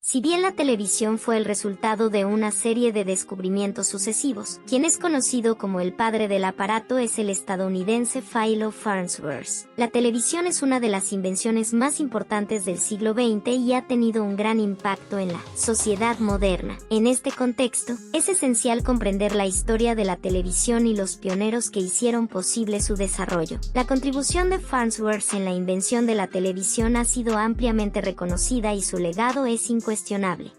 Si bien la televisión fue el resultado de una serie de descubrimientos sucesivos, quien es conocido como el padre del aparato es el estadounidense Philo Farnsworth. La televisión es una de las invenciones más importantes del siglo XX y ha tenido un gran impacto en la sociedad moderna. En este contexto, es esencial comprender la historia de la televisión y los pioneros que hicieron posible su desarrollo. La contribución de Farnsworth en la invención de la televisión ha sido ampliamente reconocida y su legado es incuestionable.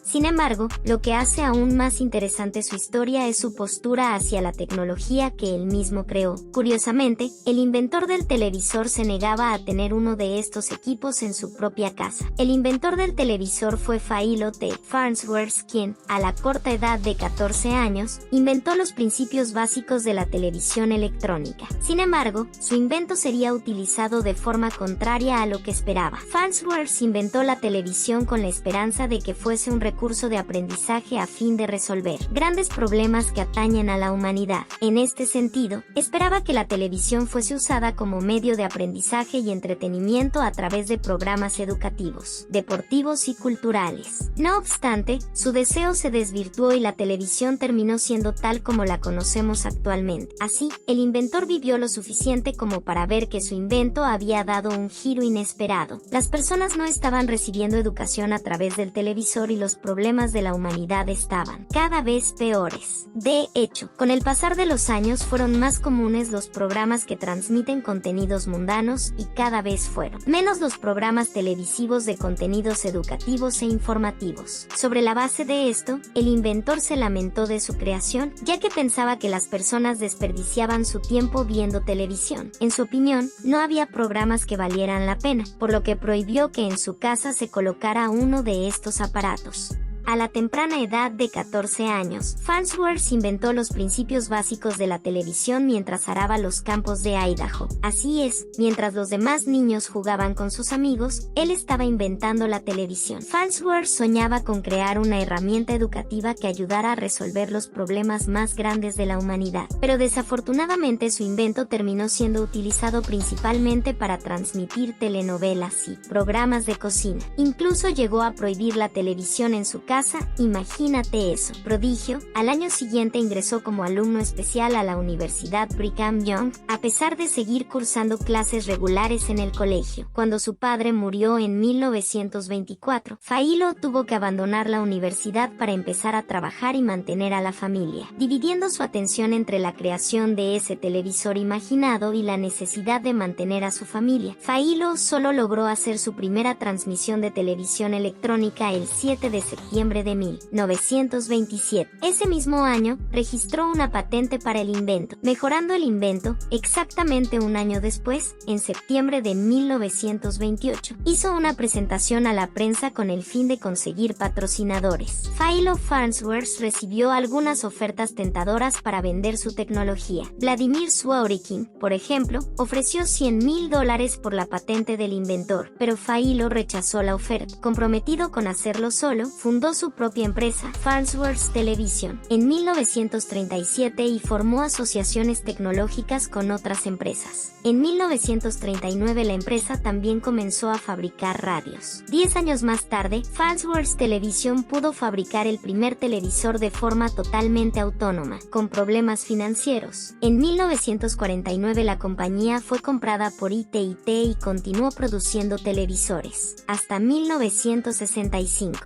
Sin embargo, lo que hace aún más interesante su historia es su postura hacia la tecnología que él mismo creó. Curiosamente, el inventor del televisor se negaba a tener uno de estos equipos en su propia casa. El inventor del televisor fue Philo T. Farnsworth, quien, a la corta edad de 14 años, inventó los principios básicos de la televisión electrónica. Sin embargo, su invento sería utilizado de forma contraria a lo que esperaba. Farnsworth inventó la televisión con la esperanza de que fuese un recurso de aprendizaje a fin de resolver grandes problemas que atañen a la humanidad. En este sentido, esperaba que la televisión fuese usada como medio de aprendizaje y entretenimiento a través de programas educativos, deportivos y culturales. No obstante, su deseo se desvirtuó y la televisión terminó siendo tal como la conocemos actualmente. Así, el inventor vivió lo suficiente como para ver que su invento había dado un giro inesperado. Las personas no estaban recibiendo educación a través del televisor y los problemas de la humanidad estaban cada vez peores. De hecho, con el pasar de los años fueron más comunes los programas que transmiten contenidos mundanos y cada vez fueron menos los programas televisivos de contenidos educativos e informativos. Sobre la base de esto, el inventor se lamentó de su creación, ya que pensaba que las personas desperdiciaban su tiempo viendo televisión. En su opinión, no había programas que valieran la pena, por lo que prohibió que en su casa se colocara uno de estos aparatos. A la temprana edad de 14 años, Farnsworth inventó los principios básicos de la televisión mientras araba los campos de Idaho. Así es, mientras los demás niños jugaban con sus amigos, él estaba inventando la televisión. Farnsworth soñaba con crear una herramienta educativa que ayudara a resolver los problemas más grandes de la humanidad, pero desafortunadamente su invento terminó siendo utilizado principalmente para transmitir telenovelas y programas de cocina. Incluso llegó a prohibir la televisión en su casa. Imagínate eso. Prodigio, al año siguiente ingresó como alumno especial a la Universidad Brigham Young, a pesar de seguir cursando clases regulares en el colegio. Cuando su padre murió en 1924, Philo tuvo que abandonar la universidad para empezar a trabajar y mantener a la familia, dividiendo su atención entre la creación de ese televisor imaginado y la necesidad de mantener a su familia. Philo solo logró hacer su primera transmisión de televisión electrónica el 7 de septiembre de 1927. Ese mismo año, registró una patente para el invento, mejorando el invento. Exactamente un año después, en septiembre de 1928, hizo una presentación a la prensa con el fin de conseguir patrocinadores. Philo Farnsworth recibió algunas ofertas tentadoras para vender su tecnología. Vladimir Zworykin, por ejemplo, ofreció $100,000 por la patente del inventor, pero Philo rechazó la oferta. Comprometido con hacerlo solo, fundó su propia empresa, Farnsworth Television, en 1937 y formó asociaciones tecnológicas con otras empresas. En 1939 la empresa también comenzó a fabricar radios. 10 años más tarde, Farnsworth Television pudo fabricar el primer televisor de forma totalmente autónoma, con problemas financieros. En 1949 la compañía fue comprada por ITT y continuó produciendo televisores, hasta 1965.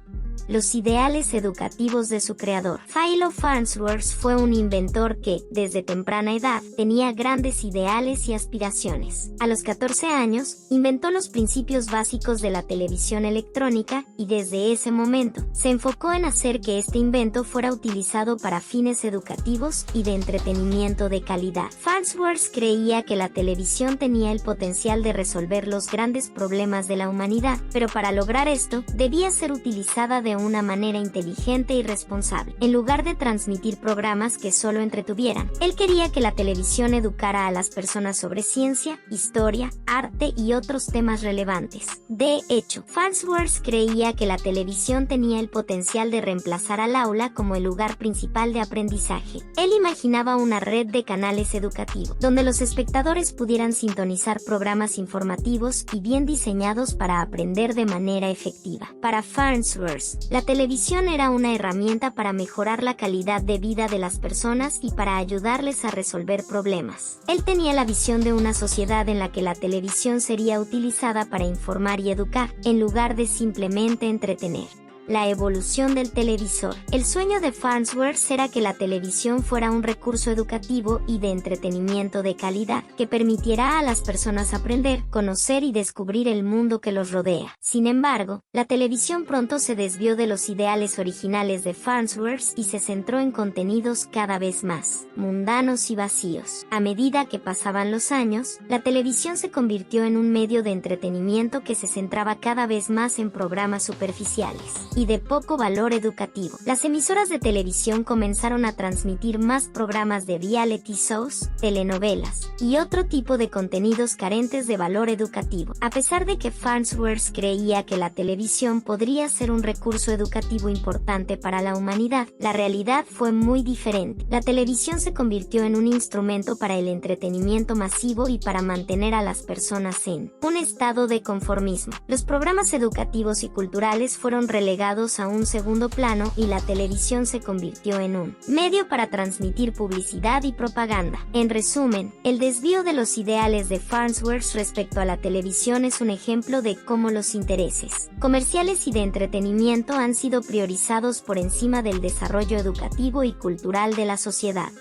Los ideales educativos de su creador. Philo Farnsworth fue un inventor que, desde temprana edad, tenía grandes ideales y aspiraciones. A los 14 años, inventó los principios básicos de la televisión electrónica y desde ese momento, se enfocó en hacer que este invento fuera utilizado para fines educativos y de entretenimiento de calidad. Farnsworth creía que la televisión tenía el potencial de resolver los grandes problemas de la humanidad, pero para lograr esto, debía ser utilizada de una manera inteligente y responsable, en lugar de transmitir programas que solo entretuvieran. Él quería que la televisión educara a las personas sobre ciencia, historia, arte y otros temas relevantes. De hecho, Farnsworth creía que la televisión tenía el potencial de reemplazar al aula como el lugar principal de aprendizaje. Él imaginaba una red de canales educativos, donde los espectadores pudieran sintonizar programas informativos y bien diseñados para aprender de manera efectiva. Para Farnsworth, La televisión era una herramienta para mejorar la calidad de vida de las personas y para ayudarles a resolver problemas. Él tenía la visión de una sociedad en la que la televisión sería utilizada para informar y educar, en lugar de simplemente entretener. La evolución del televisor. El sueño de Farnsworth era que la televisión fuera un recurso educativo y de entretenimiento de calidad, que permitiera a las personas aprender, conocer y descubrir el mundo que los rodea. Sin embargo, la televisión pronto se desvió de los ideales originales de Farnsworth y se centró en contenidos cada vez más mundanos y vacíos. A medida que pasaban los años, la televisión se convirtió en un medio de entretenimiento que se centraba cada vez más en programas superficiales y de poco valor educativo. Las emisoras de televisión comenzaron a transmitir más programas de reality shows, telenovelas y otro tipo de contenidos carentes de valor educativo. A pesar de que Farnsworth creía que la televisión podría ser un recurso educativo importante para la humanidad, la realidad fue muy diferente. La televisión se convirtió en un instrumento para el entretenimiento masivo y para mantener a las personas en un estado de conformismo. Los programas educativos y culturales fueron relegados a un segundo plano y la televisión se convirtió en un medio para transmitir publicidad y propaganda. En resumen, el desvío de los ideales de Farnsworth respecto a la televisión es un ejemplo de cómo los intereses comerciales y de entretenimiento han sido priorizados por encima del desarrollo educativo y cultural de la sociedad.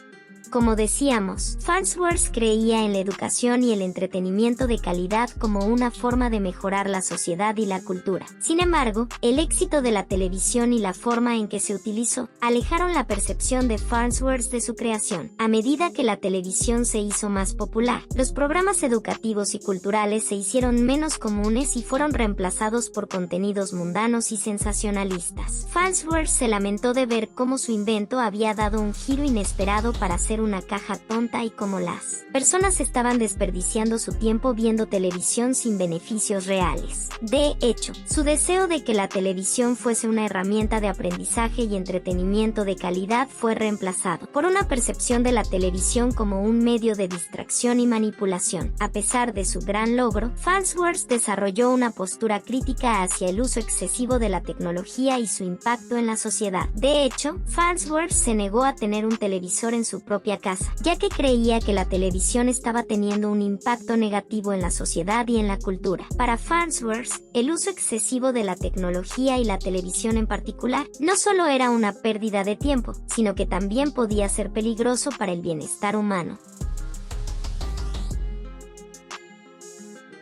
Como decíamos, Farnsworth creía en la educación y el entretenimiento de calidad como una forma de mejorar la sociedad y la cultura. Sin embargo, el éxito de la televisión y la forma en que se utilizó alejaron la percepción de Farnsworth de su creación. A medida que la televisión se hizo más popular, los programas educativos y culturales se hicieron menos comunes y fueron reemplazados por contenidos mundanos y sensacionalistas. Farnsworth se lamentó de ver cómo su invento había dado un giro inesperado para ser una caja tonta y cómo las personas estaban desperdiciando su tiempo viendo televisión sin beneficios reales. De hecho, su deseo de que la televisión fuese una herramienta de aprendizaje y entretenimiento de calidad fue reemplazado por una percepción de la televisión como un medio de distracción y manipulación. A pesar de su gran logro, Farnsworth desarrolló una postura crítica hacia el uso excesivo de la tecnología y su impacto en la sociedad. De hecho, Farnsworth se negó a tener un televisor en su propia casa, ya que creía que la televisión estaba teniendo un impacto negativo en la sociedad y en la cultura. Para Farnsworth, el uso excesivo de la tecnología y la televisión en particular no solo era una pérdida de tiempo, sino que también podía ser peligroso para el bienestar humano.